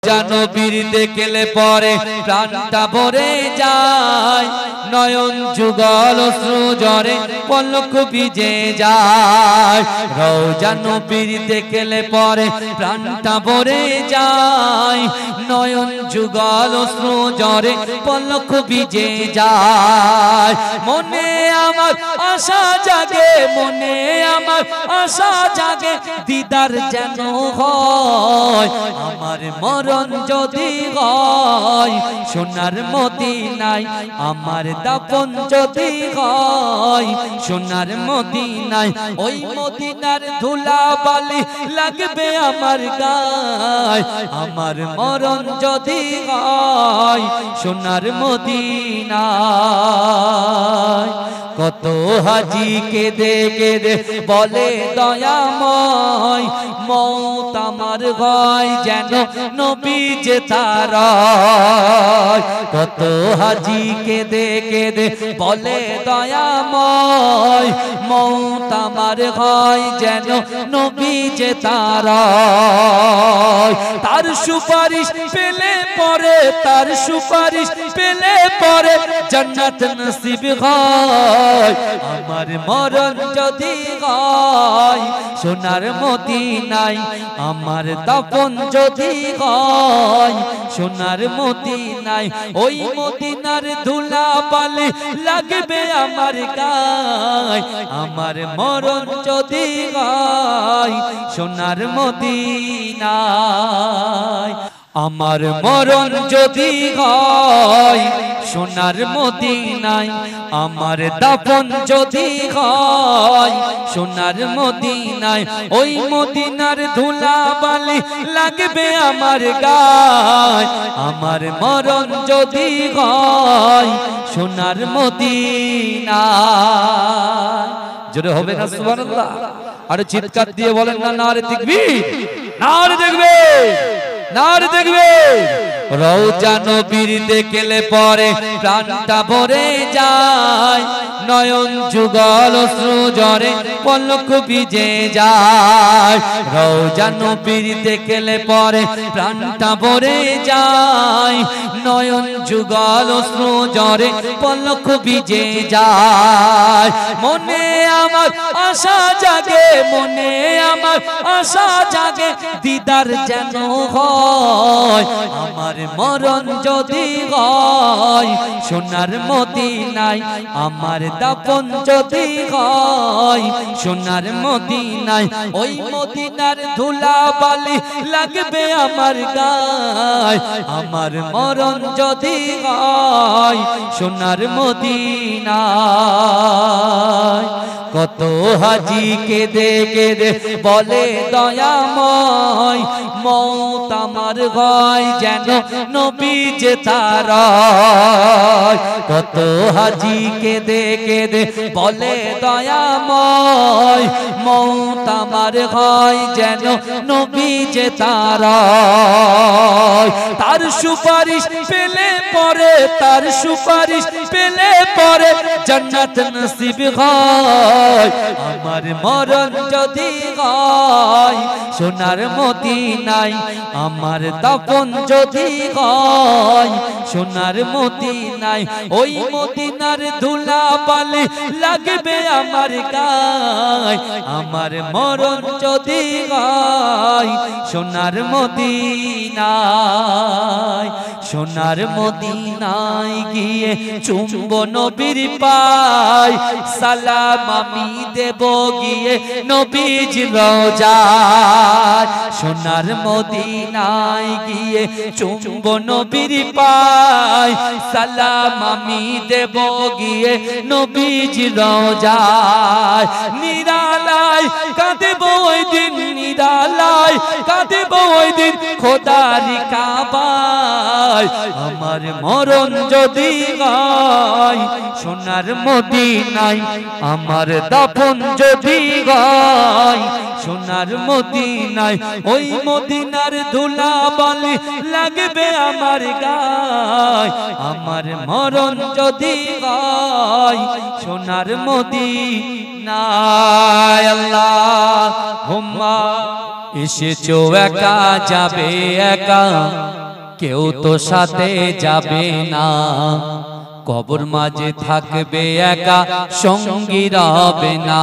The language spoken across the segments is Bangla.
রওজা নবীর দেখলে পরে প্রাণটা ভরে যায় নয়ন যুগল অশ্রু ঝরে পলক ভিজে যায় রওজা নবীর দেখলে পরে প্রাণটা ভরে যায় নয়ন যুগল অশ্রু ঝরে পলক ভিজে যায় মনে আমার আশা জাগে মনে আমার আশা জাগে দিদার যেন হয় আমার মরণ যদি হয় সোনার মদিনায় আমার দাফন যদি হয় সোনার মদিনায় ওই মদিনার ধুলা বালি লাগবে আমার গায় আমার মরণ যদি হয় সোনার মদিনায় কত হাজি কেঁদে কেঁদে বলে দয়াময় মৌত আমার হয় যেন নবী যে তার কত হাজি কেঁদে কেঁদে বলে দয়াময় মৌত আমার হয় যেন নবী যে তার তার সুপারিশ পেলে পরে তার সুপারিশ পেলে পরে জান্নাত নসিব হয় আমার মরণ যদি হয় সোনার মদিনায় আমার দাফন যদি হয় সোনার মদিনায় ওই মদিনার ধুলা বালি লাগবে আমার গায় আমার মরণ যদি হয় সোনার মদিনায় আমার মরণ যদি হয় সোনার মদিনায় আমার দাফন যদি হয় সোনার মদিনায় ওই মদিনার ধুলা বালি লাগবে আমার গায় আমার মরণ যদি হয় সোনার মদিনায় জোরে হবে না সুবহানাল্লাহ আর চিৎকার দিয়ে বলেন না নারে তাকবীর নারে তাকবীর নারে তাকবীর রওজা নবীর দেখলে পরে প্রাণটা ভরে যায় নয়ন যুগল অশ্রু ঝরে পলক ভিজে যায় রওজা নবীর দেখলে পরে প্রাণটা ভরে যায় নয়ন যুগল অশ্রু ঝরে পলক ভিজে যায় মনে আমার আশা জাগে মনে আমার আশা জাগে দিদার যেন হয় আমার মরণ যদি হয় সোনার মদিনায় আমার দাফন যদি হয় সোনার মদিনায় ওই মদিনার ধুলা বালি লাগবে আমার গায় আমার মরণ যদি হয় সোনার মদিনায় কত হাজি কেঁদে কেঁদে বলে দয়াময় মৌত আমার হয় যেন নবী যে তার কত হাজি কেঁদে কেঁদে বলে দয়াময় মৌত আমার হয় যেন নবী যে তার তার সুপারিশ পেলে পরে তার সুপারিশ পেলে পরে জান্নাত নসিব হয় আমার মরণ যদি হয় সোনার মদিনায় আমার দাফন যদি হয় সোনার মদিনায় ওই মদিনার ধুলা বালি লাগবে আমার গায় আমার মরণ যদি হয় সোনার মদিনায় সোনার মদিনায় গিয়ে চুম্ব নবীর পায় সালাম আমি দেব গিয়ে নবীজির রওজায় সোনার মদিনায় গিয়ে চুম্ব নবীর পায় সালাম আমি দেব গিয়ে নবীজির রওজায় নিরালায় কাঁদব ওই দিন নিরালায় কাঁদব ওই দিন খোদার কাবায় আমার মরণ যদি হয় সোনার মদিনায় আমার দাফন যদি হয় সোনার মদিনায় ওই মদিনার ধুলা বালি লাগবে আমার গায় আমার মরণ যদি হয় সোনার মদিনায় আল্লাহুম্মা এসেছো একা যাবে একা কেউ তো সাথে যাবে না, কবর মাঝে থাকবে একা, সঙ্গী রবে না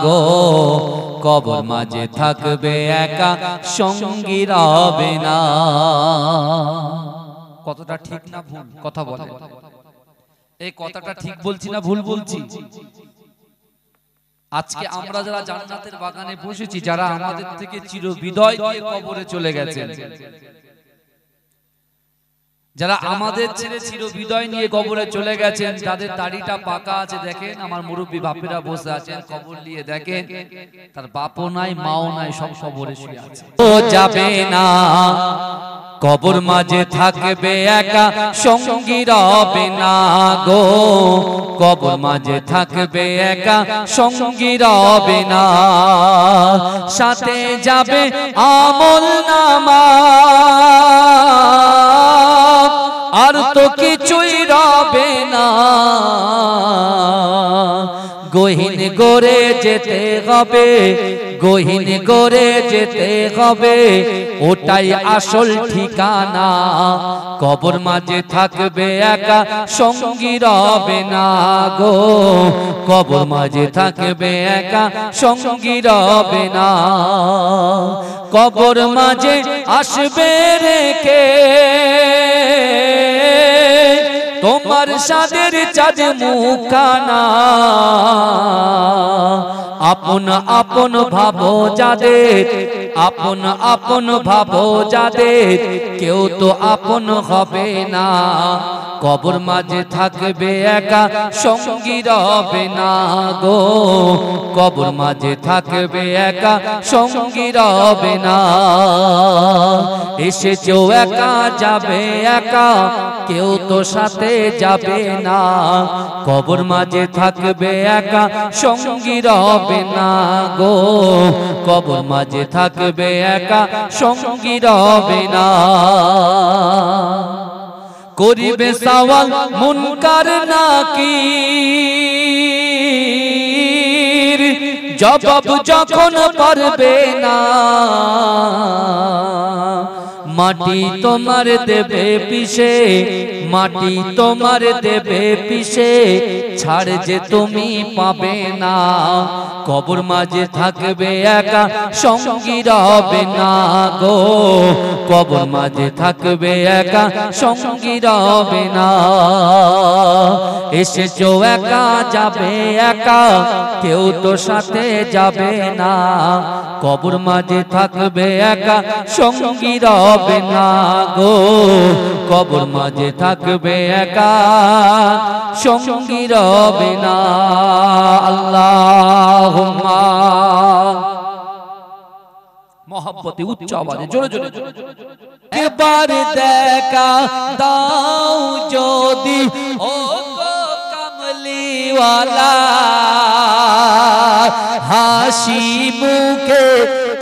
গো। কবর মাঝে থাকবে একা, সঙ্গী রবে না। কতটা ঠিক না ভুল কথা বলে? এই কথাটা ঠিক বলছি না ভুল বলছি? আজকে আমরা যারা জান্নাতের বাগানে বসেছি, যারা আমাদের থেকে চিরবিদায় দিয়ে কবরে চলে গেছেন, যারা আমাদের ছেড়ে চিরবিদায় নিয়ে কবরে চলে গেছেন, যাদের দাড়িটা পাকা আছে, দেখেন আমার মুরব্বী বাপেরা বসে আছেন, কবর নিয়ে দেখেন তার বাপও নাই মাও নাই, সব কবরে শুয়ে আছে। ও যাবে না, কবর মাঝে থাকবে একা, সঙ্গী রবে না গো। কবর মাঝে থাকবে একা, সঙ্গী রবে না। সাথে যাবে আমল নামা, আর তো কিছুই রবে না। গহীন গড়ে যেতে হবে, গহীন গড়ে যেতে হবে, ওটাই আসল ঠিকানা। কবর মাঝে থাকবে একা, সঙ্গী রবে না গো। কবর মাঝে থাকবে একা, সঙ্গী রবে না। কবর মাঝে আসবে রেখে তোমার সাদের চাঁদ মুখানা। আপন আপন ভাবো যাদের, আপন আপন ভাবো যাদের, কেউ তো আপন হবে না। কবর মাঝে থাকবে একা, সঙ্গী রবে না গো। কবর মাঝে থাকবে একা, সঙ্গী রবে না। এসেছো একা যাবে একা, কেউ তো সাথে যাবে না। কবর মাঝে থাকবে একা, সঙ্গী রবে না গো। কবর মাঝে থাকবে একা, সঙ্গী রবে না। করিবে সওয়াল মুনকার নাকির, জবাব যখন পারবে না। মাটি তোমার দেবে পিষে, মাটি তোমার দেবে পিষে, ছাড় যে তুমি পাবে না। কবর মাঝে থাকবে একা, সঙ্গী রবে না গো। কবর মাঝে থাকবে একা, সঙ্গী রবে না। এসেছো একা যাবে একা, কেউ তো সাথে যাবে না। কবর মাঝে থাকবে একা, সঙ্গী রবে না গো। কবর মাঝে থাকবে একা, সঙ্গী রবে না। আল্লাহুম্মা মহব্বতে উচ্চ আওয়াজে জোরে জোরে একবার দেখা দাও যদি ও গো কামলিওয়ালা, হাসি মুখে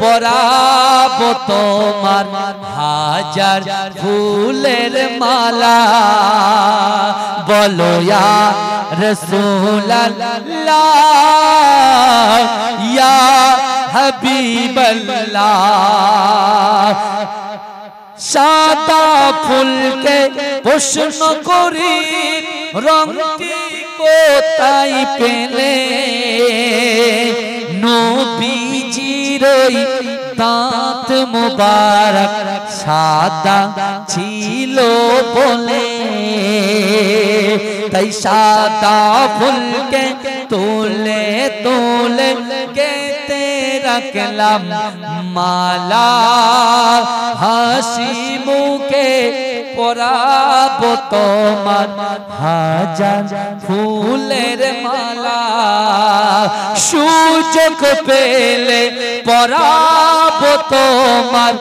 পরাবো তোমার হাজার ফুলের মালা। বলো ইয়া রাসূলুল্লাহ, ইয়া হাবিবাল্লাহ। সাদা ফুলকে প্রশ্ন করি, রংটি কোথায় পেলে? নবীজির দাঁত মুবারক সাদা ছিল বলে, তাই সাদা ফুলকে তোলে তোলে গেতে রাখলাম মালা। হাসি মুখে পরাবো তোমার হাজার ফুলের মালা। সুযোগ পেলে পরাবো তোমার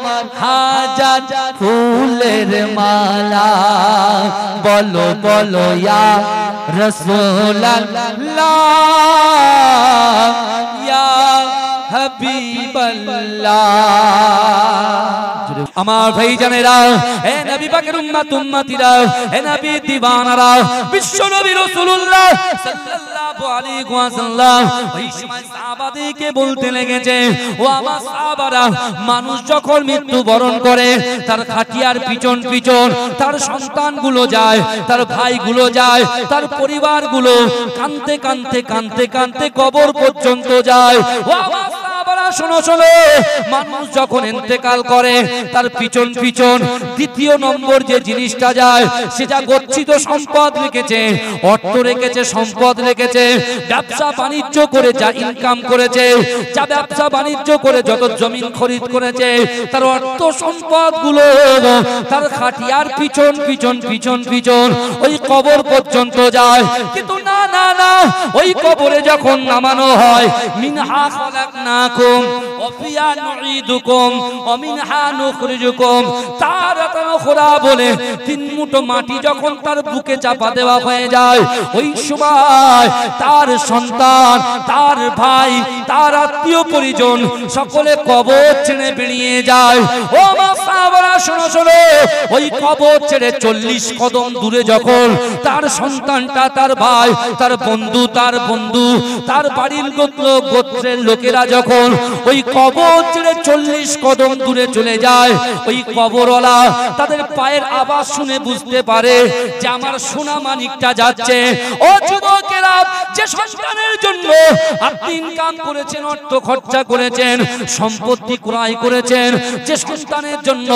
হাজার ফুলের মালা। বলো বলো ইয়া রাসূলুল্লাহ, ইয়া হাবিবাল্লাহ। আমার ভাইজানেরা, হে নবী পাকের উম্মত উম্মতিরা, হে নবী দিওয়ানারা, বিশ্ব নবী রাসূলুল্লাহ সাল্লাল্লাহু আলাইহি ওয়াসাল্লাম ওই সময় সাহাবাদেরকে বলতে লেগেছে, ও আমার সাহাবারা, মানুষ যখন মৃত্যুবরণ করে তার খাটিয়ার পিছন পিছন তার সন্তানগুলো যায়, তার ভাইগুলো যায়, তার পরিবারগুলো কাঁদতে কাঁদতে কাঁদতে কাঁদতে কবর পর্যন্ত যায়। ও আমার সাহাবারা, শোনো শোনো, মানুষ যখন ইন্তেকাল করে তার পিছন পিছন দ্বিতীয় নম্বর যে জিনিসটা যায়, সেটা গচ্ছিত সম্পদ রেখেছে, অর্থ রেখেছে, সম্পদ রেখেছে, ব্যবসা বাণিজ্য করে যা ইনকাম করেছে, যা ব্যবসা বাণিজ্য করে যত জমিন খরিদ করেছে, তার অর্থ সম্পদ গুলো তার খাটিয়ার পিছন পিছন পিছন পিছন ওই কবর পর্যন্ত যায়। কিন্তু না না না, ওই কবরে যখন নামানো হয়, মিনহা খালাকনাকুম ওয়া ফিহা নুঈদুকুম ওয়া মিনহা নুখরিজুকুম তারাতান উখরা বলে তিন মুঠো মাটি যখন তার বুকে চাপা দেওয়া হয়ে যায়, ওই সময় তার সন্তান, তার ভাই, তার আত্মীয় পরিজন সকলে কবর ছেড়ে বেরিয়ে যায়। ও মা সাহাবারা, শোনো শোনো, ওই কবর ছেড়ে 40 কদম দূরে যখন তার সন্তানটা, তার ভাই, তার বন্ধু, তার বাড়ির গোত্রের লোকেরা যখন ওই কবর ছেড়ে 40 কদম দূরে চলে যায়, ওই কবরওয়ালা তাদের পায়ের আওয়াজ শুনে বুঝতে পারে যে আমার সোনা মানিকটা যাচ্ছে। ও যুবকেরা, যে সন্তানের জন্য আপনি ইনকাম করেছেন, অর্থ খরচা করেছেন, সম্পত্তি ক্রয় করেছেন, যে সন্তানের জন্য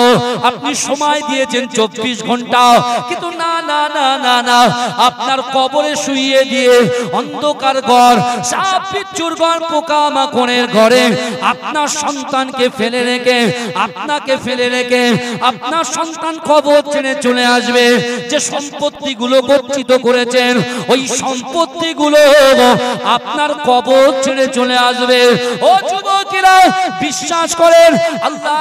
আপনি সময় দিয়েছেন 24 ঘন্টা, কিন্তু না না না না না, আপনার কবরে শুইয়ে দিয়ে অন্ধকার ঘর, সাপ বিচ্ছুর ঘর, পোকামাকড়ের ঘরে আপনার সন্তানকে ফেলে রেখে, আপনাকে ফেলে রেখে আপনার সন্তান কবর ছেড়ে চলে আসবে। যে সম্পত্তিগুলো গচ্ছিত করেছেন, ওই সম্পত্তিগুলো আপনার কবর ছেড়ে চলে আসবে। ও যুবকেরা, বিশ্বাস করেন, আল্লাহ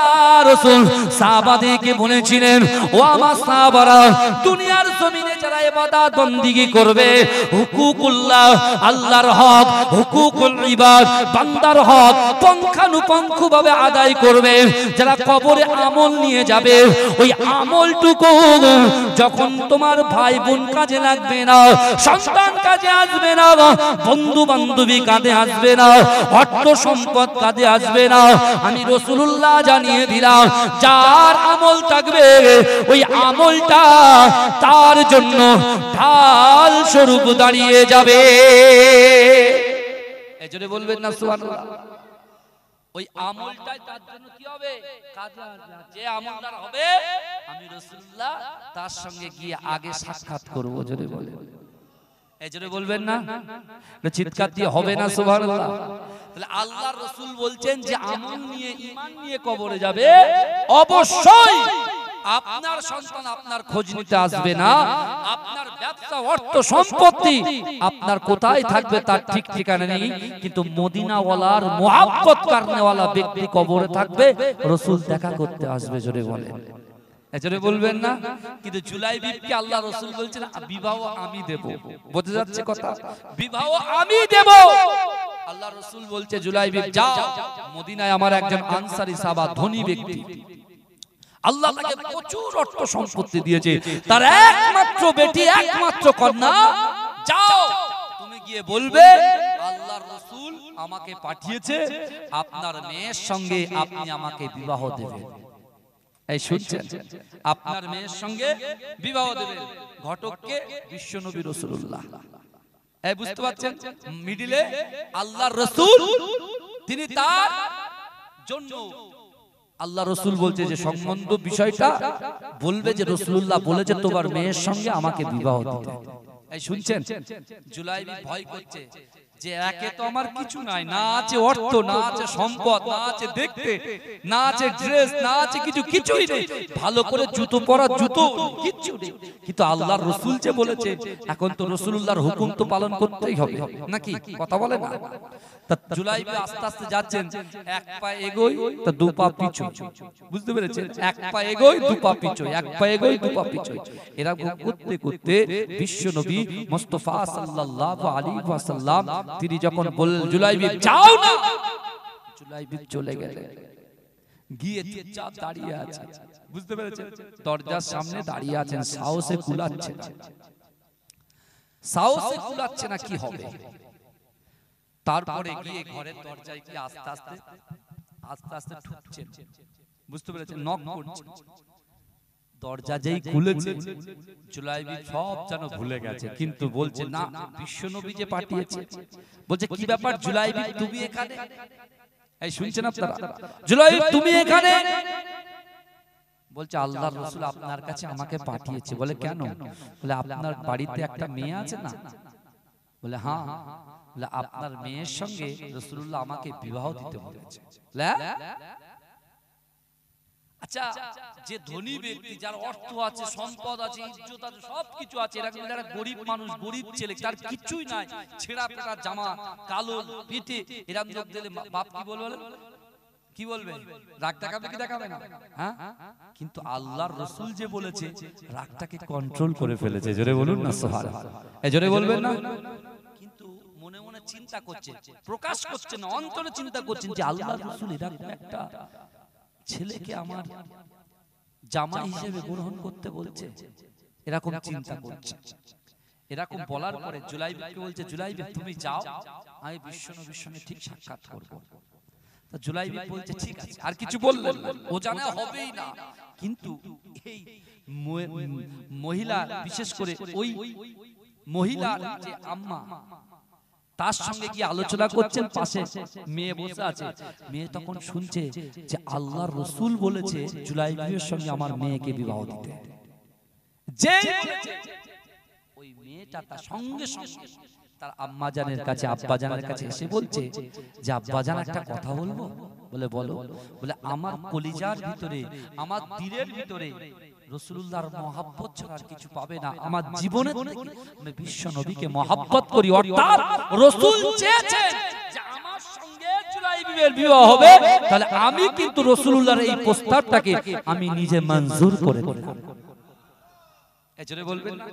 রাসূল সাহাবাদেরকে বলেছিলেন, ও আমার সাহাবারা, দুনিয়ার জমিনে যারা ইবাদত বন্দেগী করবে, হুকুকুল্লাহ, আল্লাহর হক, হুকুকুল ইবাদ, বান্দার হক পুঙ্খানুপুঙ্খভাবে আদায় করবে, যারা কবরে আমল নিয়ে যাবে, ওই আমলটুকু যখন তোমার ভাই বোন কাজে লাগবে না, সন্তান কাজে আসবে না, বন্ধু বান্ধবী কাজে আসবে না, অর্থ সম্পদ কাজে আসবে না, আমি রাসূলুল্লাহ জানিয়ে দিলাম, যার আমল থাকবে ওই আমলটা তার জন্য ঢাল স্বরূপ দাঁড়িয়ে যাবে। এজন্য বলবেন না সুবহানাল্লাহ। ওই আমলটাই তার জন্য কি হবে? কাজে আসবে। যে আমলদার হবে, আমি রাসূলুল্লাহ তার সঙ্গে গিয়ে আগে সাক্ষাৎ করব। জোরে বলেন, এজন্য বলবেন না, চিৎকার দিয়ে হবে না সুবহানাল্লাহ। তাহলে আল্লাহর রাসূল বলছেন যে আমল নিয়ে, ঈমান নিয়ে কবরে যাবে, অবশ্যই আপনার সন্তান আপনার খোঁজ নিতে আসবে না, আপনার ব্যবসা, অর্থ সম্পত্তি আপনার কোথায় থাকবে তার ঠিক ঠিকানা নেই, কিন্তু মদিনাওয়ালার মুহাব্বত করনেওয়ালা ব্যক্তি কবরে থাকবে, রাসূল দেখা করতে আসবে। জোরে বলেন, এজন্য বলবেন না। কিন্তু জুলাইবিবকে আল্লাহ রাসূল বলছেন বিবাহ আমি দেব। বোঝা যাচ্ছে কথা? বিবাহ আমি দেব। আল্লাহ রাসূল বলছে, জুলাইবিব যাও, মদিনায় আমার একজন আনসারী সাহাবা, ধনী ব্যক্তি, আল্লাহ তাকে প্রচুর অর্থ সম্পত্তি দিয়েছে, তার একমাত্র বেটি, একমাত্র কন্যা, যাও তুমি গিয়ে বলবে আল্লাহর রাসূল আমাকে পাঠিয়েছে, আপনার মেয়ের সঙ্গে আপনি আমাকে বিবাহ দেবেন। এই শুনছেন? আপনার মেয়ের সঙ্গে বিবাহ দেবেন। ঘটককে বিশ্বনবী রাসূলুল্লাহ। এই বুঝতে পারছেন? মিডিলে আল্লাহর রাসূল, তিনি তার জন্য, আল্লাহ রাসূল বলছে যে সম্বন্ধ বিষয়টা বলবে যে রাসূলুল্লাহ বলেছে তোমার মেয়ের সঙ্গে আমাকে বিবাহ দিতে। এই শুনছেন? জুলাইবি ভয় করছে যে একে তো আমার কিছু নাই, না আছে অর্থ, না আছে সম্পদ, না আছে দেখতে, না আছে ড্রেস, না আছে কিছু, কিছুই নেই, ভালো করে জুতো পরা জুতো কিচ্ছু নেই, কিন্তু আল্লাহর রাসূল যে বলেছে, এখন তো রাসূলুল্লাহর হুকুম তো পালন করতেই হবে নাকি? কথা বলে না? তা জুলাইবি আস্তে আস্তে যাচ্ছেন, এক পা এগোই তো দু পা পিছু, বুঝতে পেরেছেন? এক পা এগোই দু পা পিছু, এক পা এগোই দু পা পিছু, এরা করতে করতে বিশ্বনবী মুস্তাফা সাল্লাল্লাহু আলাইহি ওয়াসাল্লাম তিনি যখন বললেন জুলাইবি যাও না, জুলাইবি চলে গেলেন। গিয়ে চুপচাপ দাঁড়িয়ে আছে, বুঝতে পেরেছেন? দরজার সামনে দাঁড়িয়ে আছেন, সাহসে কুলাচ্ছে না, সাহসে কুলাচ্ছে না, কি হবে? তারপরে গিয়ে ঘরের দরজায় গিয়ে আস্তে আস্তে আস্তে আস্তে ঠুকছেন, বুঝতে পেরেছেন? নক করছেন। দরজা যেই খুলেছে, জুলাইবি সব যেন ভুলে গেছে, কিন্তু বলছে না, বিশ্বনবী যে পাঠিয়েছে। বলছে কি ব্যাপার জুলাইবি, তুমি এখানে? এই শুনছেন আপনারা? জুলাইবি তুমি এখানে? বলছে আল্লাহর রাসূল আপনার কাছে আমাকে পাঠিয়েছে। বলে কেন? বলে আপনার বাড়িতে একটা মেয়ে আছে না? বলে হ্যাঁ। বলে আপনার মেয়ের সঙ্গে রাসূলুল্লাহ আমাকে বিবাহ দিতে বলেছে। আচ্ছা, যে ধনী ব্যক্তি, যার অর্থ আছে, সম্পদ আছে, ইজ্জত আছে, সবকিছু আছে, এরকম যারা গরিব মানুষ, গরিব ছেলে, তার কিছুই নাই, ছেঁড়া পেটা জামা, কালো পেটে, এরকম লোক দিলে বাপ কি বলবে? কি বলবে? রাগ দেখাবে কি দেখাবে না? হ্যাঁ, কিন্তু আল্লাহর রাসূল যে বলেছে, রাগটাকে কন্ট্রোল করে ফেলেছে। জোরে বলুন না সুবহানাল্লাহ। এই জোরে বলবেন না? কিন্তু মনে মনে চিন্তা করছে, প্রকাশ করছে না, অন্তরে চিন্তা করছেন যে আল্লাহর রাসূল এরকম একটা ছেলেকে আমার জামাই হিসেবে গ্রহণ করতে বলছে, এরকম চিন্তা করছে। এরকম বলার পরে জুলাইবিকে বলছে, জুলাইবি তুমি যাও, আমি বিশ্বনবীর সঙ্গে ঠিক সাক্ষাৎ করব। তা জুলাইবি বলছে ঠিক আছে, আর কিছু বললেন না, ও জানে হবেই না। কিন্তু এই মহিলা, বিশেষ করে ওই মহিলার যে আম্মা, তার সঙ্গে কি আলোচনা করছেন, পাশে মেয়ে বসে আছে। মেয়ে তখন শুনছে যে আল্লাহর রাসূল বলেছে জুলাইবির সঙ্গে আমার মেয়েকে বিবাহ দিতে। যেই বলেছে, ওই মেয়েটা তার সঙ্গে সঙ্গে তার আম্মা জানের কাছে, আব্বা জানের কাছে এসে বলছে যে আব্বা জান একটা কথা বলবো? বলে বলো। বলে আমার কলিজার ভিতরে, আমার দিলের ভিতরে রাসূলুল্লাহর মহব্বত ছাড়া আর কিছু পাবে না। আমার জীবনে আমি বিশ্ব নবীকে মহব্বত করি, অর্থাৎ রাসূল চেয়েছে যে আমার সঙ্গে জুলাইবির বিবাহ হবে, তাহলে আমি কিন্তু রাসূলুল্লাহর এই প্রস্তাবটাকে আমি নিজে মঞ্জুর করে দিলাম। এজন্য বলবেন না,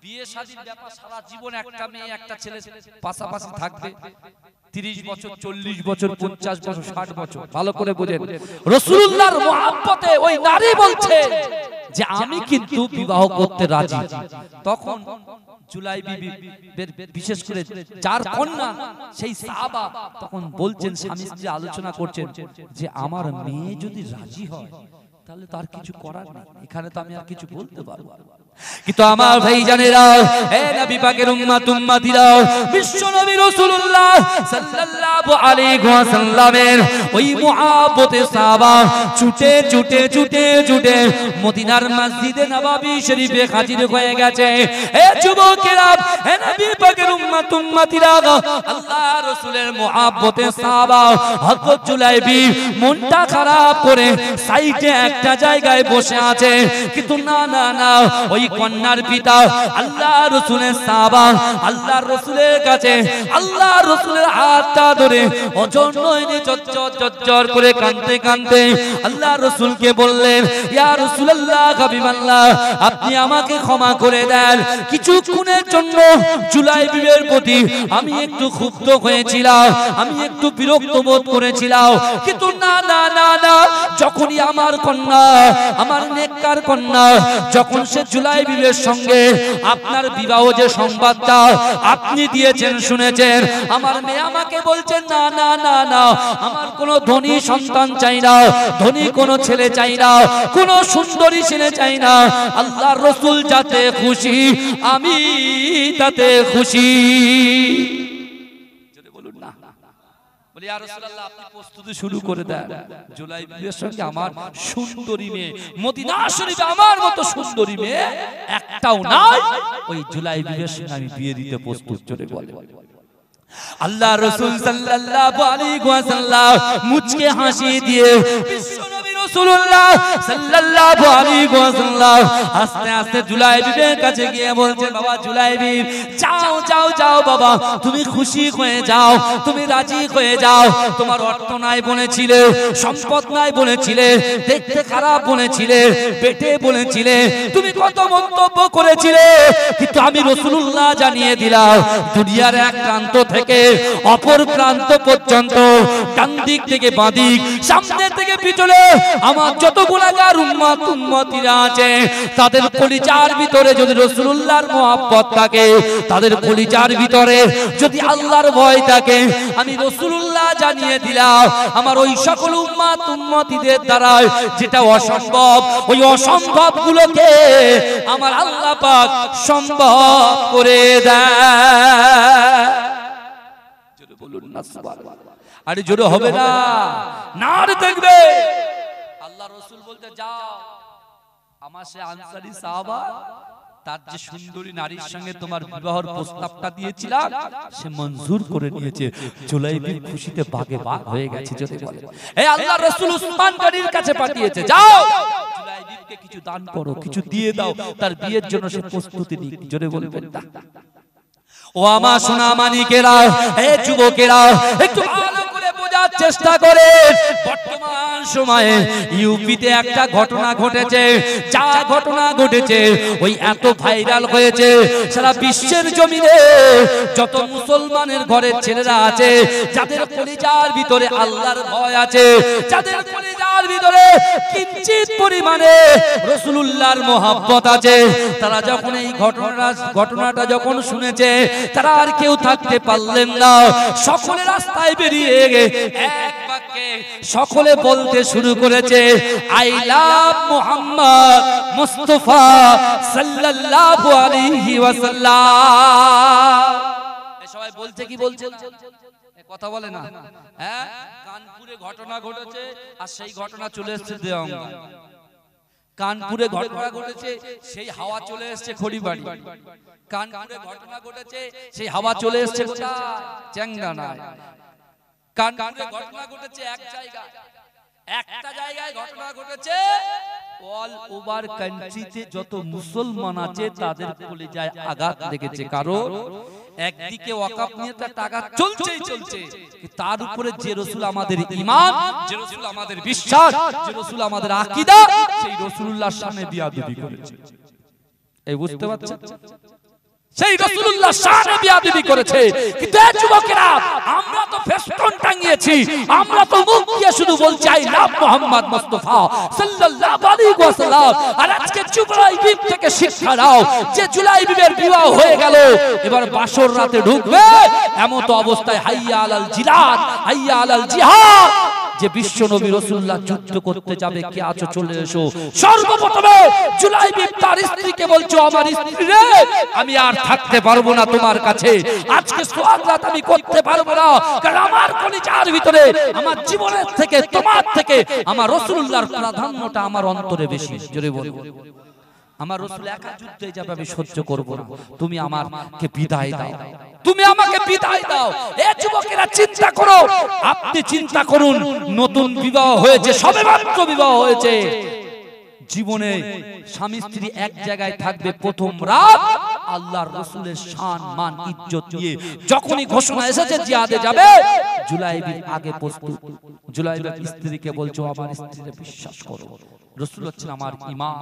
বিয়ে শাদীর ব্যাপার, সারা জীবন একটা মেয়ে একটা ছেলে পাশাপাশি থাকবে, 30 বছর, 40 বছর, 50 বছর, 60 বছর। ভালো করে বুঝেন, রাসূলুল্লাহর মহব্বতে ওই নারী বলছে যে আমি কিন্তু বিবাহ করতে রাজি। তখন জুলাইবি, বিশেষ করে যার কন্যা, সেই সাহাবা তখন বলছেন, স্বামী স্ত্রী আলোচনা করছেন যে আমার মেয়ে যদি রাজি হয় তাহলে তার কিছু করার নেই, এখানে তো আমি আর কিছু বলতে পারবো না। কিন্তু আমার ভাইজানেরা, হে নবী পাকের উম্মত উম্মতিরা, বিশ্ব নবী রাসূলুল্লাহ সাল্লাল্লাহু আলাইহি ওয়াসাল্লামের ওই মুহাব্বতে সাহাবা ছুটে ছুটে ছুটে ছুটে মদিনার মসজিদে নববী শরীফে হাজির হয়ে গেছে। হে যুবকেরা, হে নবী পাকের উম্মত উম্মতিরা, আল্লাহ রাসূলের মুহাব্বতে সাহাবা হযরত জুলাইবি মনটা খারাপ করে সাইডে একটা জায়গায় বসে আছে। কিন্তু না না না, ওই কন্যার পিতা আল্লাহ রাসূলের সাহাবা আল্লাহর রাসূলের কাছে আল্লাহর রাসূলের হাতটা ধরে অজন্যে চচ্চর করে কাঁদতে কাঁদতে আল্লাহর রাসূলকে বললেন, ইয়া রাসূলুল্লাহ, হাবিবাল্লাহ, আপনি আমাকে ক্ষমা করে দেন। কিছুক্ষণের জন্য জুলাইবির প্রতি আমি একটু ক্ষুব্ধ হয়েছিলাম, আমি একটু বিরক্ত বোধ করেছিলাম, কিন্তু না না না না, যখনই আমার কন্যা, আমার নেককার কন্যা, যখন সে জুলাইবির সঙ্গে আপনার বিবাহ যে সংবাদটা আপনি দিয়েছেন শুনেছেন, আমার মেয়ে আমাকে বলছেন না না না না, আমার কোনো ধনী সন্তান চাই না, ধনী কোনো ছেলে চাই না, কোনো সুন্দরী ছেলে চাই না, আল্লাহর রাসূল যাতে খুশি আমি তাতে খুশি। বলুন না, বলি ইয়া রাসূলুল্লাহ, আপনি প্রস্তুতি শুরু করে দেন। জুলাইবির সঙ্গে আমার সুন্দরী মেয়ে, মদিনা শরীফে আমার মতো সুন্দরী মেয়ে একটাও নাই, ওই জুলাইবির সঙ্গে আমি বিয়ে দিতে প্রস্তুত। চলে বলে আল্লাহ রাসূল সাল্লাল্লাহু আলাইহি ওয়াসাল্লাম মুচকে হাসি দিয়ে বিশ্ব নবী রাসূলুল্লাহ সাল্লাল্লাহু আলাইহি ওয়াসাল্লাম আস্তে আস্তে জুলাইবিবের কাছে গিয়ে বলছেন, বাবা জুলাইবিব, যাও যাও যাও বাবা, তুমি খুশি হয়ে যাও, তুমি রাজি হয়ে যাও। তোমার অর্থ নাই বলেছিলে, সম্পদ নাই বলেছিলে, দেখতে খারাপ বলেছিলে, পেটে বলেছিলে, তুমি কত মন্তব্য করেছিলে, কিন্তু আমি রাসূলুল্লাহ জানিয়ে দিলাম, দুনিয়ার এক প্রান্ত থেকে অপর প্রান্ত পর্যন্ত, ডান দিক থেকে বাঁ দিক, সামনে থেকে পিছনে, আমার যত গুনাহগার উম্মত উম্মতিরা আছে, তাদের কলিজার ভিতরে যদি রাসূলুল্লাহর মহব্বত থাকে, তাদের কলিজার ভিতরে যদি আল্লাহর ভয় থাকে, আমি রাসূলুল্লাহ জানিয়ে দিলাম, আমার ওই সকল উম্মত উম্মতিদের দ্বারা যেটা অসম্ভব, ওই অসম্ভব গুলোকে আমার আল্লাহ পাক সম্ভব করে দেয়। জোরে বলুন না সুবহানাল্লাহ। আরে জোরে হবে না, নার দেখবে। আল্লাহ রাসূল বলতে, যাও, আমার সে আনসারী সাহাবা, তার যে সুন্দরী নারীর সঙ্গে তোমার বিবাহের প্রস্তাবটা দিয়েছিলাম, সে মঞ্জুর করে নিয়েছে। জুলাইবিব খুশিতে বাগে বাগ হয়ে গেছে। যদি বলে, এই আল্লাহর রাসূল উসমান গনির কাছে পাঠিয়েছে, যাও জুলাইবিবকে কিছু দান করো, কিছু দিয়ে দাও, তার বিয়ের জন্য সে প্রস্তুতি নিক। জোরে বলবেন না। ও আমার সোনা মানিকেরা, এ যুবকেরা, একটু ভালো করে বোঝার চেষ্টা করে। বর্তমান সময়ে ইউপিতে একটা ঘটনা ঘটেছে, যা ঘটনা ঘটেছে ওই এত ভাইরাল হয়েছে, সারা বিশ্বের জমিনে যত মুসলমানের ঘরের ছেলেরা আছে, যাদের কলিজার ভিতরে আল্লাহর ভয় আছে, যাদের কলিজার ভিতরে কিঞ্চিত পরিমাণে রাসূলুল্লাহর মহব্বত আছে, তারা যখন এই ঘটনাটা যখন শুনেছে, তারা আর কেউ থাকতে পারলেন না। সকলে রাস্তায় বেরিয়ে এক বাক্যে সকলে বলতে শুরু করেছে, আই লাভ মুহাম্মদ মুস্তাফা সাল্লাল্লাহু আলাইহি ওয়াসাল্লাম। সবাই বলছে কি বলছে? কথা বলে না। হ্যাঁ, কানপুরে ঘটনা ঘটেছে, আর সেই ঘটনা চলে এসেছে দেওয়াঙ্গা। কানপুরে ঘটনা ঘটেছে, সেই হাওয়া চলে এসেছে খড়িবাড়ি। কানপুরে ঘটনা ঘটেছে, সেই হাওয়া চলে এসেছে কোথায়? চ্যাংড়ানায়। কানপুরে ঘটনা ঘটেছে এক জায়গায়, একটা জায়গায় ঘটনা ঘটেছে, অল ওভার কান্ট্রিতে যত মুসলমান আছে তাদের কলিজায় আঘাত লেগেছে। কারণ একদিকে ওয়াকাফ নিয়ে তার টাকা চলছেই চলছে, তার উপরে যে রাসূল আমাদের ঈমান, যে রাসূল আমাদের বিশ্বাস, যে রাসূল আমাদের আকীদা, সেই রাসূলুল্লাহর সামনে বিয়াদবি করেছে। এই বুঝতে পারছেন? সেই রাসূলুল্লাহর শানে বিয়াদবি করেছে। কিন্তু এই যুবকেরা, আমরা তো ফেস্টুন টাঙিয়েছি, আমরা তো মুখ দিয়ে শুধু বলছি আই লাভ মুহাম্মদ মুস্তাফা সাল্লাল্লাহু আলাইহি ওয়াসাল্লাম। আর আজকে জুলাইবিব থেকে শিক্ষা নাও, যে জুলাইবিবের বিবাহ হয়ে গেল, এবার বাসর রাতে ঢুকবে, এমন তো অবস্থায় হাইয়া আলাল জিহাদ, হাইয়া আলাল জিহাদ, যে বিশ্ব নবী রাসূলুল্লাহ যুদ্ধ করতে যাবে, কে আছো চলে এসো। সর্বপ্রথমে জুলাইবিব তার স্ত্রীকে বলছো, আমার স্ত্রী রে, আমি আর থাকতে পারবো না তোমার কাছে, আজকে সোয়াগত আমি করতে পারবো না, কারণ আমার কলিজার ভিতরে, আমার জীবনের থেকে, তোমার থেকে আমার রাসূলুল্লাহর প্রাধান্যটা আমার অন্তরে বেশি। জোরে বলবো, আমার রাসূল একা যুদ্ধে যাবে, আমি সহ্য করব না, তুমি আমাকে বিদায় দাও, তুমি আমাকে বিদায় দাও। এ যুবকেরা চিন্তা করো, আপনি চিন্তা করুন, নতুন বিবাহ হয়েছে, সবেমাত্র বিবাহ হয়েছে, জীবনে স্বামী স্ত্রী এক জায়গায় থাকবে, প্রথম রাত আল্লাহর রাসূলের শান মান ইজ্জত নিয়ে যখনই ঘোষণা এসেছে জিহাদে যাবে, জুলাইবিব আগে প্রস্তুত। জুলাইবিব স্ত্রীকে বলছো, আমার স্ত্রীকে বিশ্বাস করো, রাসূল হচ্ছেন আমার ঈমান,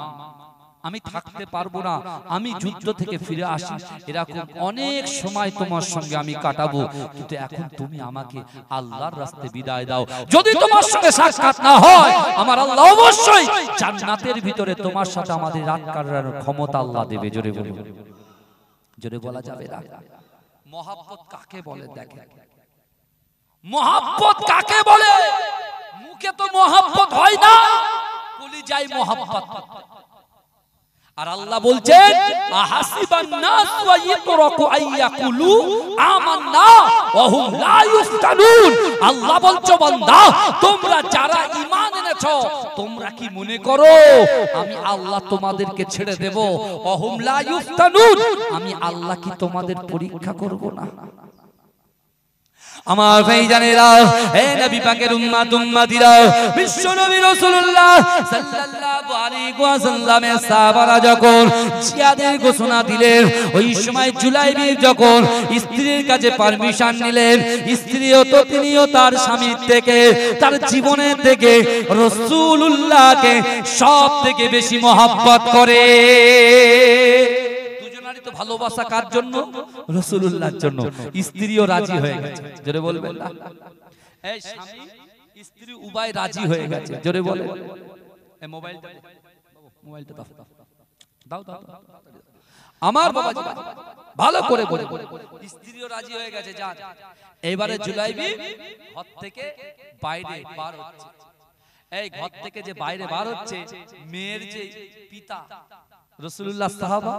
আমি থাকতে পারবো না, আমি যুদ্ধ থেকে ফিরে আসি, এরকম অনেক সময় তোমার সঙ্গে আমি কাটাবো, কিন্তু এখন তুমি আমাকে আল্লাহর রাস্তায় বিদায় দাও। যদি তোমার সঙ্গে সাক্ষাৎ না হয়, আমার আল্লাহ অবশ্যই জান্নাতের ভিতরে তোমার সাথে আমাদের রাত কাটানোর ক্ষমতা আল্লাহ দেবে। জোরে বলুন, জোরে বলা যাবে না। মহব্বত কাকে বলে? দেখেন, মহব্বত কাকে বলে? মুখে তো মহব্বত হয় না, কলিজায় মহব্বত। আর আল্লাহ বলছেন, আহাসিবান নাস ওয়া ইয়াতরাকু আইয়াকুলু আমান্না ওয়া হুম লা ইফতানুন। আল্লাহ বলছো, বান্দা, তোমরা যারা ঈমান এনেছো, তোমরা কি মনে করো আমি আল্লাহ তোমাদেরকে ছেড়ে দেব? ওয়া হুম লা ইফতানুন, আমি আল্লাহ কি তোমাদের পরীক্ষা করব না? আমার ভাইজানেরা, হে নবী পাকের উম্মত উম্মতিরা, বিশ্ব নবী রাসূলুল্লাহ সাল্লাল্লাহু আলাইহি ওয়াসাল্লামের সাহাবারা যখন জিহাদের ঘোষণা দিলেন, ওই সময় জুলাইবি যখন স্ত্রীর কাছে পারমিশন নিলেন, স্ত্রীও তো তিনিও তার স্বামীর থেকে, তার জীবনের থেকে রাসূলুল্লাহকে সব থেকে বেশি মহব্বত করে। ভালোবাসা কার জন্য? রাসূলুল্লাহর জন্য। স্ত্রীও রাজি হয়ে গেছে, জোরে বলবেন না? এই স্বামী স্ত্রী উভয় রাজি হয়ে গেছে, জোরে বলেন। এই মোবাইলটা দাও দাও দাও আমার বাবাজি, ভালো করে বলে। স্ত্রীও রাজি হয়ে গেছে, যান। এবারে জুলাইবি ঘর থেকে বাইরে বার হচ্ছে। এই ঘর থেকে যে বাইরে বার হচ্ছে, মেয়ের যে পিতা রাসূলুল্লাহ সাহাবা,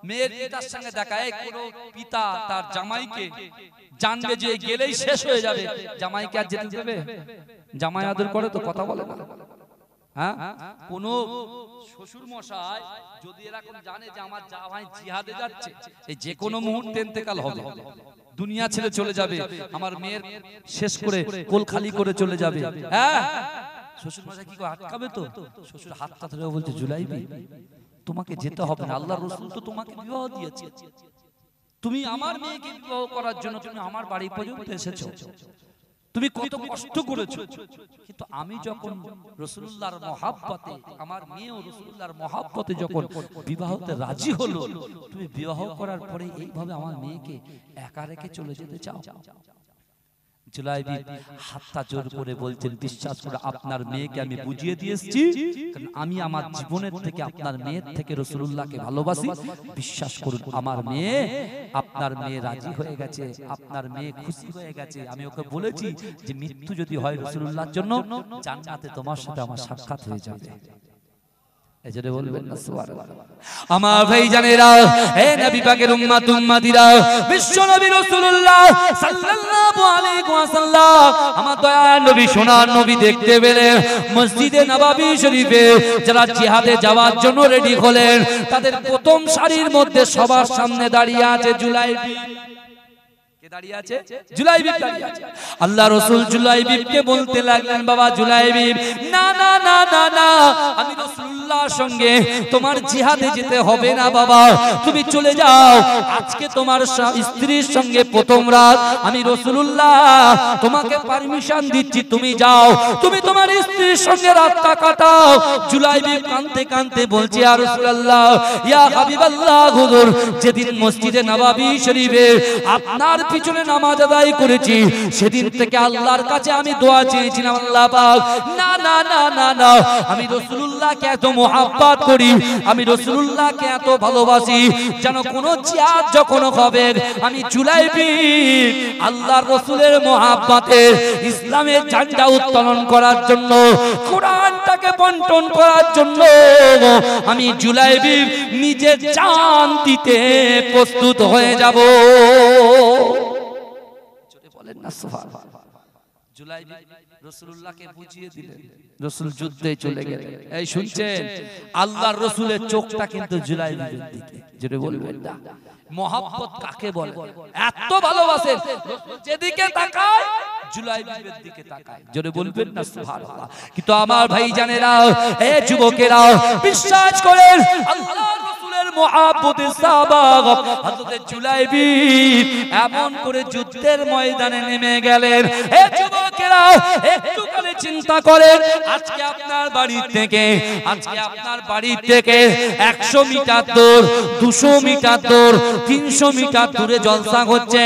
মেয়ের পিতার সঙ্গে দেখা। এই কোন পিতা তার জামাইকে জানবে যে গেলেই শেষ হয়ে যাবে, জামাইকে আর যেতে দেবে? জামাই আদর করে তো, কথা বলে না? হ্যাঁ, কোন শ্বশুর মশাই যদি এরকম জানে যে আমার জামাই জিহাদে যাচ্ছে, এই যে কোনো মুহূর্তে ইন্তেকাল হবে, দুনিয়া ছেড়ে চলে যাবে, আমার মেয়ের শেষ করে কোল খালি করে চলে যাবে, হ্যাঁ, শ্বশুর মশাই কি করে আটকাবে? তো শ্বশুর হাতটা ধরে বলছে, জুলাইবি তোমাকে যেতে হবে না, আল্লাহর রাসূল তো তোমাকে বিবাহ দিয়েছে, তুমি আমার মেয়েকে বিবাহ করার জন্য তুমি আমার বাড়ি পর্যন্ত এসেছো, তুমি কত কষ্ট করেছো, কিন্তু আমি যখন রাসূলুল্লাহর মহব্বতে, আমার মেয়েও রাসূলুল্লাহর মহব্বতে যখন বিবাহতে রাজি হলো, তুমি বিবাহ করার পরে এইভাবে আমার মেয়েকে একা রেখে চলে যেতে চাও? জুলাইবি হাতটা জোর করে বলছেন, বিশ্বাস করে আপনার মেয়েকে আমি বুঝিয়ে দিয়েছি, কারণ আমি আমার জীবনের থেকে আপনার মেয়ের থেকে রাসূলুল্লাহকে ভালোবাসি। বিশ্বাস করুন, আমার মেয়ে, আপনার মেয়ে রাজি হয়ে গেছে, আপনার মেয়ে খুশি হয়ে গেছে। আমি ওকে বলেছি যে মৃত্যু যদি হয় রাসূলুল্লাহর জন্য, জান্নাতে তোমার সাথে আমার সাক্ষাৎ হয়ে যাবে। এজন্য বলবেন না সুবহানাল্লাহ। আমার ভাইজানেরা, হে নবী পাকের উম্মত উম্মতিরা, বিশ্ব নবী রাসূলুল্লাহ সাল্লাল্লাহু আলাইহি ওয়াসাল্লাম, আমার দয়ার নবী, সোনার নবী দেখতে পেলেন মসজিদে নববী শরীফে যারা জিহাদে যাওয়ার জন্য রেডি হলেন, তাদের প্রথম সারির মধ্যে সবার সামনে দাঁড়িয়ে আছে জুলাইবি। দাঁড়িয়ে আছে জুলাইবি, দাঁড়িয়ে আছে। আল্লাহ রাসূল জুলাইবিকে বলতে লাগলেন, বাবা জুলাইবি, না না না না না, আমি রাসূলুল্লাহর সঙ্গে তোমার জিহাদে যেতে হবে না বাবা, তুমি চলে যাও, আজকে তোমার স্ত্রীর সঙ্গে প্রথম রাত, আমি রাসূলুল্লাহ তোমাকে পারমিশন দিচ্ছি, তুমি যাও, তুমি তোমার স্ত্রীর সঙ্গে রাতটা কাটাও। জুলাইবি কাঁদতে কাঁদতে বলছে, ইয়া রাসূলুল্লাহ, ইয়া হাবিবাল্লাহ, হুজুর, যেদিন মসজিদে নববী শরীফে আপনার পিছনে নামাজ আদায় করেছি, সেদিন থেকে আল্লাহর কাছে আমি দোয়া চেয়েছিলাম, আল্লাহ পাক, না না না না না, আমি রাসূলুল্লাহকে এত মহব্বত করি, আমি রাসূলুল্লাহকে এত ভালোবাসি, যেন কোন জিহাদ যখন হবে, আমি জুলাইবি আল্লাহর রাসূলের মহব্বতে ইসলামের ঝান্ডা উত্তোলন করার জন্য, কোরআনটাকে বন্টন করার জন্য আমি জুলাইবি নিজের জান দিতে প্রস্তুত হয়ে যাব। বলেন না সুবহানাল্লাহ। জুলাইবি রাসূলুল্লাহকে বুঝিয়ে দিলেন, রাসূল যুদ্ধে চলে গেলেন। এই শুনছেন, আল্লাহর রাসূলের চোখটা কিন্তু জুলাইবির দিকে, যেটা বলবেন না মহব্বত কাকে বলে, এত ভালোবাসেন, যেদিকে তাকায় জুলাইবির দিকে তাকায়, যেটা বলবেন না সুবহানাল্লাহ। কিন্তু আমার ভাইজানেরা, এ যুবকেরা, বিশ্বাস করেন, আল্লাহর রাসূলের মহব্বতে সাহাবা হযরত জুলাইবি এমন করে যুদ্ধের ময়দানে নেমে গেলেন। এ যুবকেরা, একটু করে চিন্তা করেন, আজকে আপনার বাড়ি থেকে, আজকে আপনার বাড়ি থেকে 100 মিটার দূর, 200 মিটার দূর, 300 মিটার দূরে জলসা হচ্ছে,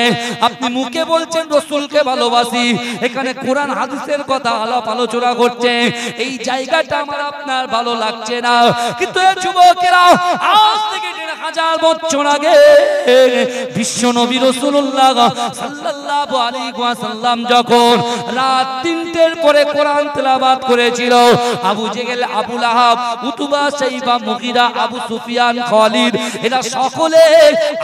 আপনি মুখে বলছেন রাসূলকে ভালোবাসি, এখানে কোরআন হাদিসের কথা আলাপ আলোচনা করছে, এই জায়গাটা আমার আপনার ভালো লাগছে না, কিন্তু এই যুবকেরা আজ থেকে 1000 বছর আগে বিশ্ব নবী রাসূলুল্লাহ সাল্লাল্লাহু আলাইহি ওয়াসাল্লাম যখন রাত 3টের পরে কোরআন তেলাওয়াত করেছিল, আবু জেহেল, আবু লাহাব, উতবা, শাইবা, মুগীরা, আবু সুফিয়ান, খালিদ, এরা সকলে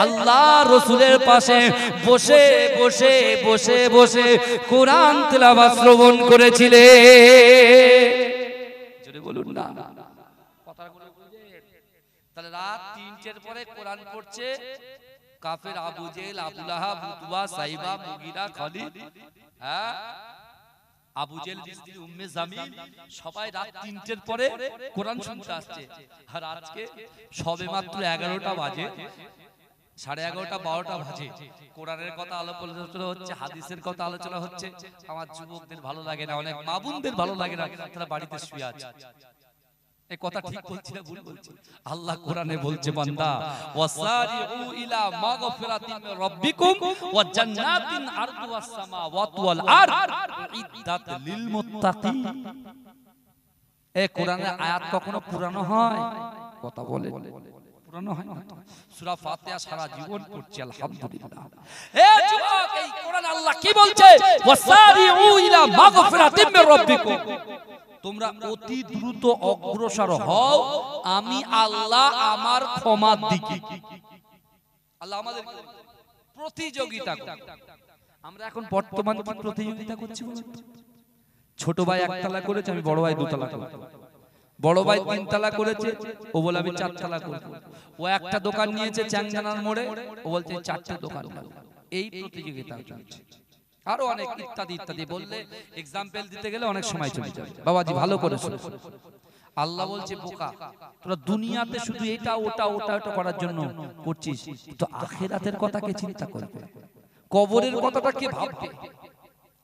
আল্লাহর রাসূলের পাশে বসে বসে বসে বসে কোরআন তেলাওয়াত শ্রবণ করেছিলেন। জোরে বলুন না, কথাগুলো বুঝে। তাহলে রাত 3টের পরে কোরআন পড়ছে, কাফের আবু জেহেল, আবু লাহাব, উতবা, সাইবা, মুগিরা, খালিদ, হ্যাঁ আবু জেহেল স্ত্রী উম্মে জামিল সবাই রাত ৩টের পরে কোরআন শুনতে আসছে। আর আজকে সবে মাত্র 11টা বাজে, 11:30 12টা বাজে, কোরআনের কথা আলোচনা হচ্ছে, হাদিসের কথা আলোচনা হচ্ছে। আমার যুবকদের ভালো লাগে না, অনেক মা বোনদের ভালো লাগে না, তারা বাড়িতে শুয়ে আছে। এই কথা ঠিক বলছি না ভুল বলছি? আল্লাহ কোরআনে বলছে বান্দা ওয়াসারিউ ইলা মাগফিরাতিন মির রাব্বিকুম ওয়া জান্নাতিন আরদুহাস সামাওয়াতু ওয়াল আরদ ইদ্দাত লিল মুত্তাকিন। এই কোরআনের আয়াত কখনো পুরানো হয়? কথা বলে পুরানো হয় না। সূরা ফাতিহা সারা জীবন পড়ছি আলহামদুলিল্লাহ। এ যুবক, এই কোরআন আল্লাহ কি বলছে? ওয়াসারিউ ইলা মাগফিরাতিন মির রাব্বিকুম, তোমরা অতি দ্রুত অগ্রসর হও আমি আল্লাহ আমার ক্ষমার দিকে। আল্লাহ আমাদের প্রতিযোগিতা। আমরা এখন বর্তমান কি প্রতিযোগিতা করছি বলুন? ছোট ভাই একতলা করেছে, আমি বড় ভাই দুতলা করব। বড় ভাই 3তলা করেছে, ও বলে আমি 4তলা করব। ও একটা দোকান নিয়েছে চ্যাংজানার মোড়ে, ও বলছে 4টে দোকান করব। এই প্রতিযোগিতা চলছে। আরো অনেক ইত্যাদি ইত্যাদি বললে एग्जांपल দিতে গেলে অনেক সময় চলে যাবে। বাবাজি ভালো করে শুনুন, আল্লাহ বলছে বোকা, তোরা দুনিয়াতে শুধু এটা ওটা ওটা ওটা করার জন্য করছিস, তো আখিরাতের কথা কে চিন্তা করবে? কবরের কথাটা কে ভাববে?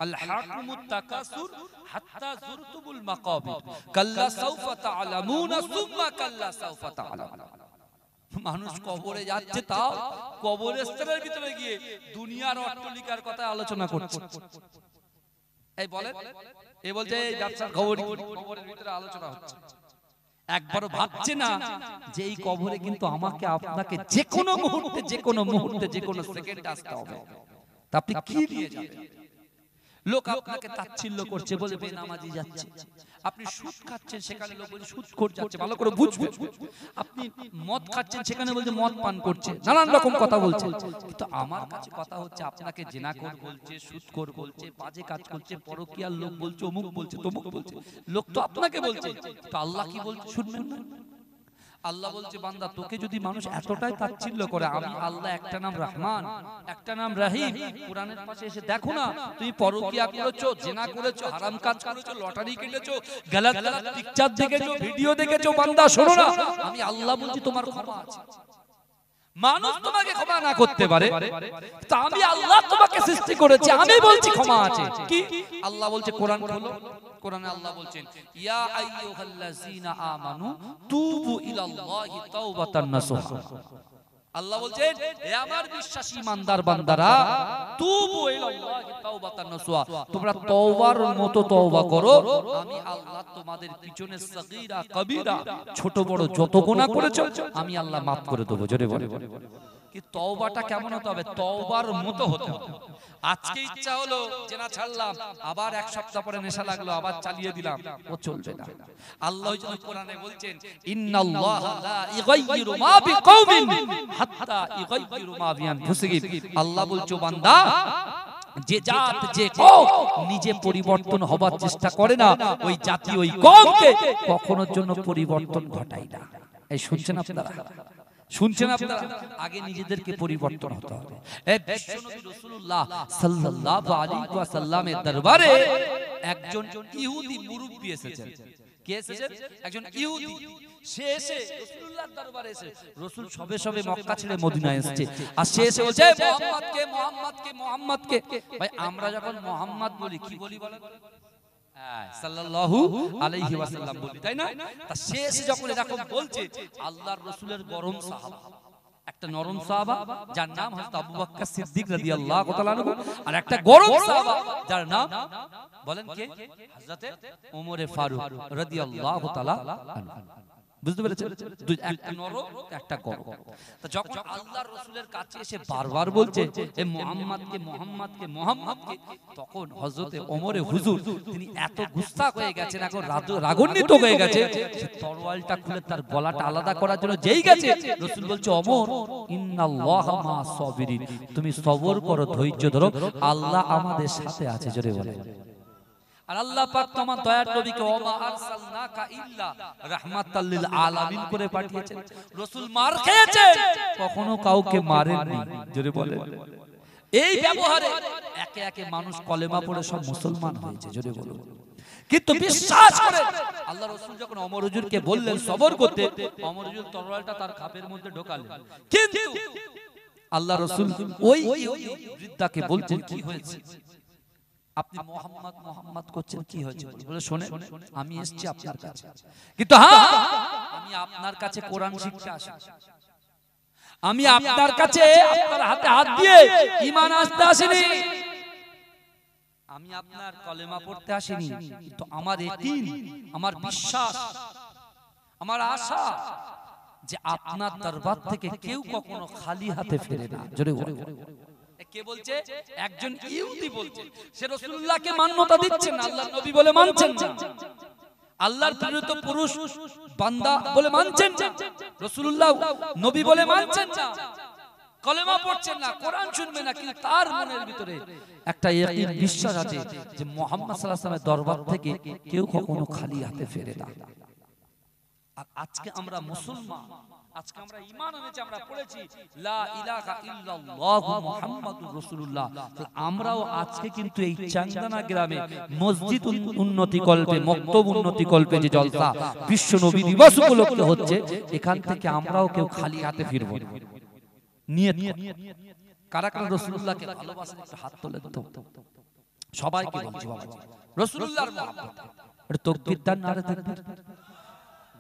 আল হাকুমুত তাকাসুর হাত্তা যুরতুমুল মাকাবির কাল্লা সাউফা তাআলামুনা সুম্মা কাল্লা সাউফা তাআলামুন। মানুষ কবরে যাচ্ছে, তাও কবরস্থানের ভিতরে গিয়ে দুনিয়ার অট্টালিকার কথা আলোচনা করছে। এই বলেন, এই বলছে এই ব্যবসার খবর কবরের ভিতরে আলোচনা হচ্ছে। একবারও ভাবছে না যে এই কবরে কিন্তু আমাকে আপনাকে যে কোনো মুহূর্তে যে কোনো মুহূর্তে যে কোনো সেকেন্ডে আসতে হবে। তা আপনি কি নিয়ে যাবেন? লোক আপনাকে তাচ্ছিল্য করছে, বলে বেনামাজি যাচ্ছে। আপনি সুদ খাচ্ছেন, সেখানে লোক বলে সুদ করে যাচ্ছে, ভালো করে বুঝবেন। আপনি মদ খাচ্ছেন, সেখানে বলছে মদ পান করছে, নানান রকম কথা বলছে। কিন্তু আমার কাছে কথা হচ্ছে আপনাকে জিনাখোর বলছে, সুদখোর বলছে, বাজে কাজ করছে, পরকীয়ার লোক বলছে, অমুক বলছে, তমুক বলছে। লোক তো আপনাকে বলছে, তো আল্লাহ কি বলছে শুনবেন না? আল্লাহ বলছে বান্দা, তোকে যদি মানুষ এতটাই তাচ্ছিল্য করে, আমি আল্লাহ একটা নাম রহমান, একটা নাম রহিম। কোরআনের পাশে এসে দেখো না, তুমি পরকীয়া করেছো, জিনা করেছো, হারাম কাজ করেছো, লটারি কেটেছো, গালাত গালাত পিকচার দেখেছো, ভিডিও দেখেছো, বান্দা শোনো না, আমি আল্লাহ বলছি তোমার ক্ষমা আছে। মানুষ তোমাকে ক্ষমা না করতে পারে, তা আমি আল্লাহ তোমাকে সৃষ্টি করেছি, আমি বলছি ক্ষমা আছে। কি আল্লাহ বলছে? কোরআন খোলো, কোরআনে আল্লাহ বলছেন ইয়া আইয়ুহাল্লাযীনা আমানু তুবু ইলাল্লাহি তাওবাতান নাসুহা। আল্লাহ বলছেন হে আমার বিশ্বাসী ইমানদার বান্দারা, তুবু ইলাল্লাহি তাওবাতান নাসুহা, তোমরা তওবার মতো তওবা করো, আমি আল্লাহ তোমাদের পিছনে সগীরা কবিরা ছোট বড় যত গুনাহ করেছো আমি আল্লাহ maaf করে দেব। জোরে বলে কি তওবাটা কেমন হতে হবে? তওবার মতো হতে হবে। আজকে ইচ্ছা হলো জেনা ছাড়লাম, আবার এক সপ্তাহ পরে নেশা লাগলো, আবার চালিয়ে দিলাম, ও চলবে না। আল্লাহ কোরআনে বলছেন ইন্নাল্লাহা লা ইগাইয়িরু মা বিকাউমিন হাত্তা ইগাইয়িরু মা বিআনফুসিহিম। আল্লাহ বলছো বান্দা, যে জাত যে কওম নিজে পরিবর্তন হবার চেষ্টা করে না, ওই জাতি ওই কওমকে কখনোর জন্য পরিবর্তন ঘটায় না। এই শুনছেন আপনারা? শুনছেন আপনারা? আগে নিজেদেরকে পরিবর্তন হতে হবে। এই বিশ্বনবী রাসূলুল্লাহ সাল্লাল্লাহু আলাইহি ওয়াসাল্লামের দরবারে একজন ইহুদি মুরব্বি এসেছেন। কে এসেছেন? একজন ইহুদি। সে এসে রাসূলুল্লাহর দরবারে এসে, রাসূল সবে সবে মক্কা ছেড়ে মদিনায় এসেছে, আর সে এসে বলছে মুহাম্মদকে মুহাম্মদকে মুহাম্মদকে। ভাই আমরা যখন মুহাম্মদ বলি কি বলি বলেন? সাল্লাল্লাহু আলাইহি ওয়াসাল্লাম বলি, তাই না? তা সে এসে যখন এরকম বলছে, আল্লাহর রাসূলের গরম সাহাবা, একটা নরম সাহাবা যার নাম হযরত আবু বকর সিদ্দিক রাদিয়াল্লাহু তাআলা আনহু, আর একটা গরম সাহাবা যার নাম বলেন কে? হযরতে ওমর ফারুক রাদিয়াল্লাহু তাআলা আনহু। বুঝতে পেরেছেন? একটা নরম একটা গরম। তো যখন আল্লাহর রাসূলের কাছে এসে বারবার বলছে এ মুহাম্মদকে মুহাম্মদকে মুহাম্মদকে, তখন হযরতে ওমর হুজুর তিনি এত গুস্সা হয়ে গেছেন, এখন রাগান্বিত হয়ে গেছে, সে তরোয়ালটা খুলে তার গলাটা আলাদা করার জন্য যেই গেছে, রাসূল বলছে ওমর ইন্নাল্লাহা মা সাবিরিন, তুমি সবর করো, ধৈর্য ধরো, আল্লাহ আমাদের সাথে আছে। জোরে বলেন। আর আল্লাহ পাক তোমার দয়ার নবীকে ওমা আরসালনাকা ইল্লা রাহমাতাল লিল আলামিন করে পাঠিয়েছেন। রাসূল মার খেয়েছেন, কখনো কাউকে মারেননি, জোরে বলে। এই ব্যবহারে একে একে মানুষ কলেমা পড়ে সব মুসলমান হয়েছে, জোরে বলুন। কিন্তু বিশ্বাস করে আল্লাহ রাসূল যখন ওমর হুজুরকে বললেন সবর করতে, ওমর হুজুর তরবারিটা তার খাপের মধ্যে ঢোকালেন। কিন্তু আল্লাহ রাসূল ওই বৃদ্ধাকে বলছেন কি হয়েছে, আপনি মোহাম্মদ মোহাম্মদ করছেন, কি হয়েছে? বলে শোনে, আমি এসেছি আপনার কাছে, কিন্তু হ্যাঁ আমি আপনার কাছে কোরআন শিখতে আসি, আমি আপনার কাছে আপনার হাতে হাত দিয়ে ঈমান আনতে আসিনি, আমি আপনার কলেমা পড়তে আসিনি, কিন্তু আমার ইয়াকিন, আমার বিশ্বাস, আমার আশা যে আপনার দরবার থেকে কেউ কখনো খালি হাতে ফেরে না। জোরে বলে। কে বলছে? একজন ইহুদি বলছে। সে রাসূলুল্লাহকে মান্যতা দিচ্ছেন না, আল্লাহর নবী বলে মানছেন না, আল্লাহর প্রেরিত পুরুষ বান্দা বলে মানছেন না, রাসূলুল্লাহ নবী বলে মানছেন না, কলেমা পড়ছেন না, কোরআন শুনবে না, কিন্তু তার মনের ভিতরে একটা ইয়াকিন বিশ্বাস আছে যে মুহাম্মদ সাল্লাল্লাহু আলাইহি ওয়াসাল্লামের দরবার থেকে কেউ কখনো খালি হাতে ফেরে না। আর আজকে আমরা মুসলমান, আজকে আমরা ঈমান এনেছি, আমরা পড়েছি লা ইলাহা ইল্লাল্লাহু মুহাম্মাদুর রাসূলুল্লাহ। আমরাও আজকে কিন্তু এই চাংদানা গ্রামে মসজিদ উন্নতি কল্পে, মক্তব উন্নতি কল্পে যে জলসা বিশ্ব নবী দিবস উপলক্ষে হচ্ছে, এখান থেকে আমরাও কেউ খালি হাতে ফিরব না। নিয়ত কারা কারা রাসূলুল্লাহকে ভালোবাসেন একটু হাত তোলেন তো। সবাইকে বলছি বাবা, রাসূলুল্লাহর মহব্বত, এটা তাকবীর দান নারে তাকবীর।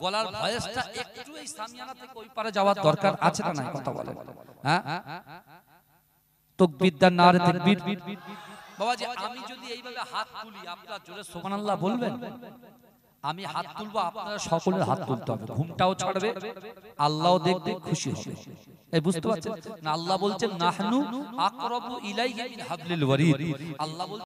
গলার ভয়েসটা একটু এই সামিয়ানা থেকে ওই পারে যাওয়ার দরকার আছে না নাই? কথা বলেন। হ্যাঁ, তাকবীর দান নারে তাকবীর। বাবাজি, আমি যদি এইভাবে হাত তুলি, আপনারা জোরে সুবহানাল্লাহ বলবেন? আমি হাত তুলবো, আপনারা সকলের হাত তুলতে হবে, ঘুমটাও ছাড়বে, আল্লাহও দেখবে, খুশি হবে। এই বুঝতে পারছেন না? আল্লাহ বলছেন নাহনু আকরাবু ইলাইহি মিন হাবলিল ওয়ারিদ। আল্লাহ